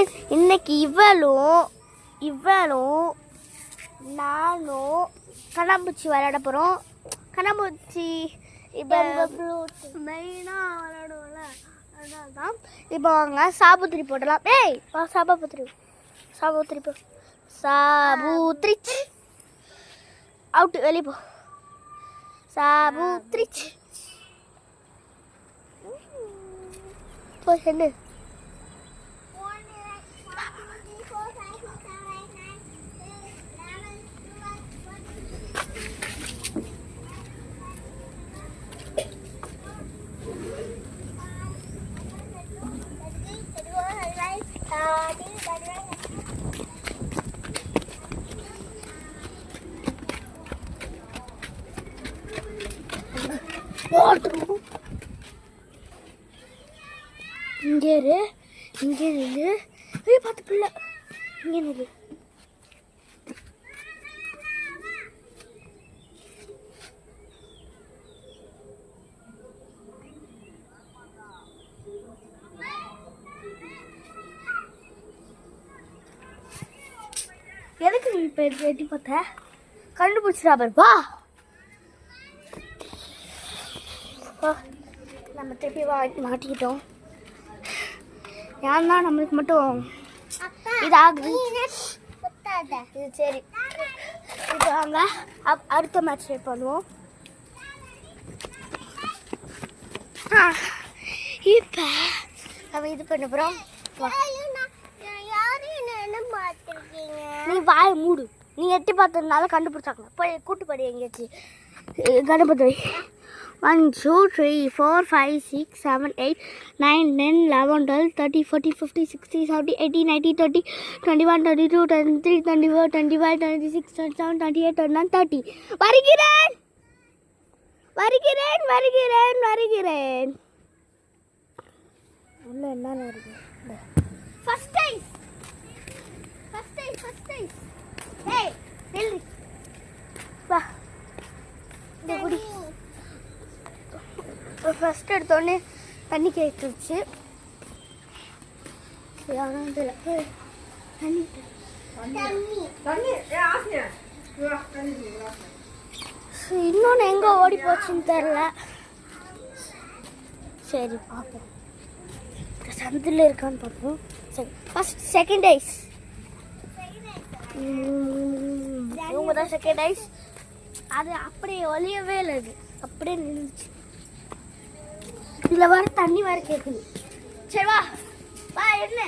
Guys, இன்னைக்கு இவளும் நானும் கண்ணாம்பூச்சி விளையாட போகிறோம். கண்ணாம்பூச்சி இப்போ மெயினாக விளையாடுவோம்ல, அதனால தான். இப்போ வாங்க சாபுத்திரி போடலாம். ஏய் வா, சாபுத்திரி போ. சாபுத்திரி அவுட்டு, வெளியே போ. சாபுத்திரி போ, செல்லு. இங்கே நில்லு. பார்த்து பிள்ளை இங்கே நில்லு. எதுக்கு நீ இப்போ எட்டி பார்த்த? கண்டுபிடிச்சிடா பாரு. வா, நம்ம திருப்பி மாட்டிக்கிட்டோம். ஏன்னா நம்மளுக்கு மட்டும் இது ஆகுது. இது சரி, இப்போ வாங்க அடுத்த மேட்ச் பண்ணுவோம். இப்போ நம்ம இது பண்ண போகிறோம். நீ வாயை மூடு. நீ எட்டி பார்த்ததுனால கண்டுபிடிச்சாங்க. போய் கூட்டு படி எங்கேயாச்சும் கண்டுபிடி. 1 2 3 4 5 6 7 8 9 10 11 12 13 14 15 16 17 18 19 20 21 22 23 24 25 26 27 28 29 30. வருகிறேன். உள்ள என்ன இருக்கு? First time. ஏய் நில்லு. வா, இந்த குடி. ஃபர்ஸ்ட் எடுத்தோடனே தண்ணி கேட்டுருச்சு. இன்னொன்று எங்கே ஓடி போச்சுன்னு தெரில. சரி பார்ப்போம், சந்தில் இருக்கான்னு பார்ப்போம். சரி, ஃபர்ஸ்ட் செகண்ட் ஐஸ். இவங்க தான் செகண்ட் ஐஸ். அது அப்படியே ஒளியவே இல்லை, அது அப்படியே நின்றுச்சு. இதில் வர தண்ணி வர கேட்குது. சரி வா என்ன